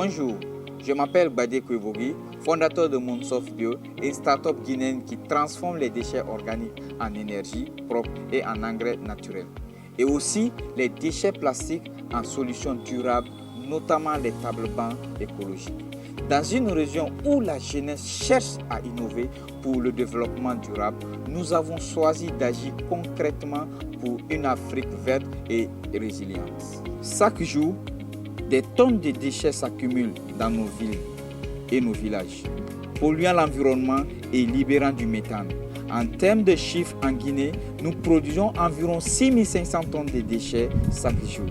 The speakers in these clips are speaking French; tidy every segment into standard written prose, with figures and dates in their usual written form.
Bonjour, je m'appelle Badé Kouébogui, fondateur de Moonsoft Bio, une start-up guinéenne qui transforme les déchets organiques en énergie propre et en engrais naturel. Et aussi les déchets plastiques en solutions durables, notamment les tables-bancs écologiques. Dans une région où la jeunesse cherche à innover pour le développement durable, nous avons choisi d'agir concrètement pour une Afrique verte et résiliente. Chaque jour, des tonnes de déchets s'accumulent dans nos villes et nos villages, polluant l'environnement et libérant du méthane. En termes de chiffres, en Guinée, nous produisons environ 6500 tonnes de déchets chaque jour,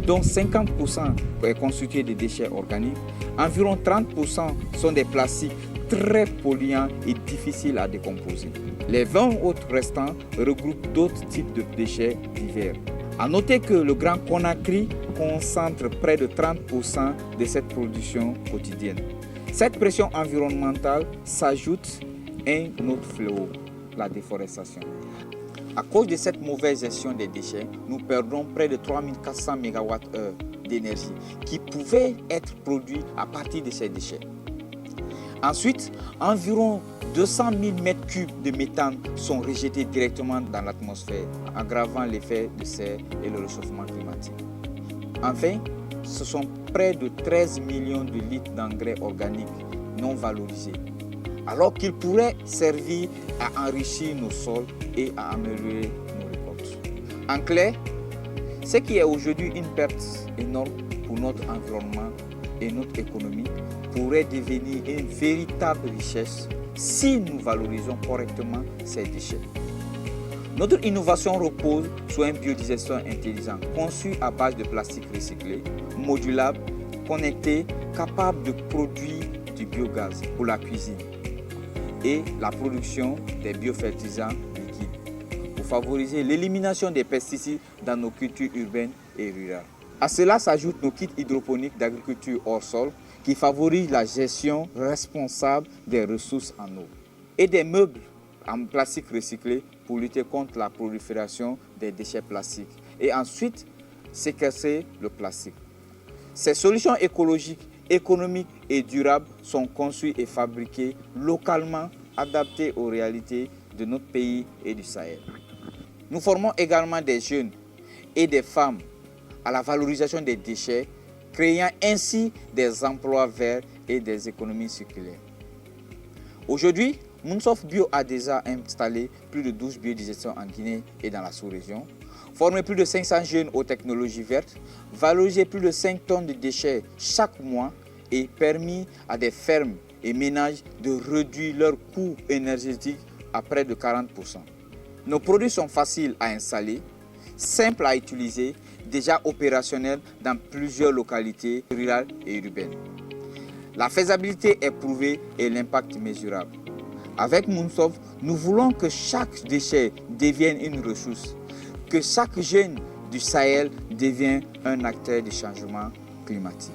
dont 50% est constitué de déchets organiques. Environ 30% sont des plastiques très polluants et difficiles à décomposer. Les 20 autres restants regroupent d'autres types de déchets divers. A noter que le Grand Conakry concentre près de 30% de cette production quotidienne. Cette pression environnementale s'ajoute à un autre fléau, la déforestation. À cause de cette mauvaise gestion des déchets, nous perdons près de 3400 MWh d'énergie qui pouvaient être produits à partir de ces déchets. Ensuite, environ 200 000 m3 de méthane sont rejetés directement dans l'atmosphère, aggravant l'effet de serre et le réchauffement climatique. Enfin, ce sont près de 13 millions de litres d'engrais organiques non valorisés, alors qu'ils pourraient servir à enrichir nos sols et à améliorer nos récoltes. En clair, ce qui est aujourd'hui une perte énorme pour notre environnement et notre économie pourrait devenir une véritable richesse si nous valorisons correctement ces déchets. Notre innovation repose sur un biodigesteur intelligent conçu à base de plastique recyclé, modulable, connecté, capable de produire du biogaz pour la cuisine et la production des biofertilisants liquides pour favoriser l'élimination des pesticides dans nos cultures urbaines et rurales. À cela s'ajoutent nos kits hydroponiques d'agriculture hors sol qui favorisent la gestion responsable des ressources en eau et des meubles en plastique recyclé pour lutter contre la prolifération des déchets plastiques et ensuite séquestrer le plastique. Ces solutions écologiques, économiques et durables sont conçues et fabriquées localement, adaptées aux réalités de notre pays et du Sahel. Nous formons également des jeunes et des femmes à la valorisation des déchets, créant ainsi des emplois verts et des économies circulaires. Aujourd'hui, Moonsoft Bio a déjà installé plus de 12 biodigesteurs en Guinée et dans la sous-région, formé plus de 500 jeunes aux technologies vertes, valorisé plus de 5 tonnes de déchets chaque mois et permis à des fermes et ménages de réduire leurs coûts énergétiques à près de 40%. Nos produits sont faciles à installer, simples à utiliser, déjà opérationnels dans plusieurs localités rurales et urbaines. La faisabilité est prouvée et l'impact mesurable. Avec Moonsoft, nous voulons que chaque déchet devienne une ressource, que chaque jeune du Sahel devienne un acteur du changement climatique.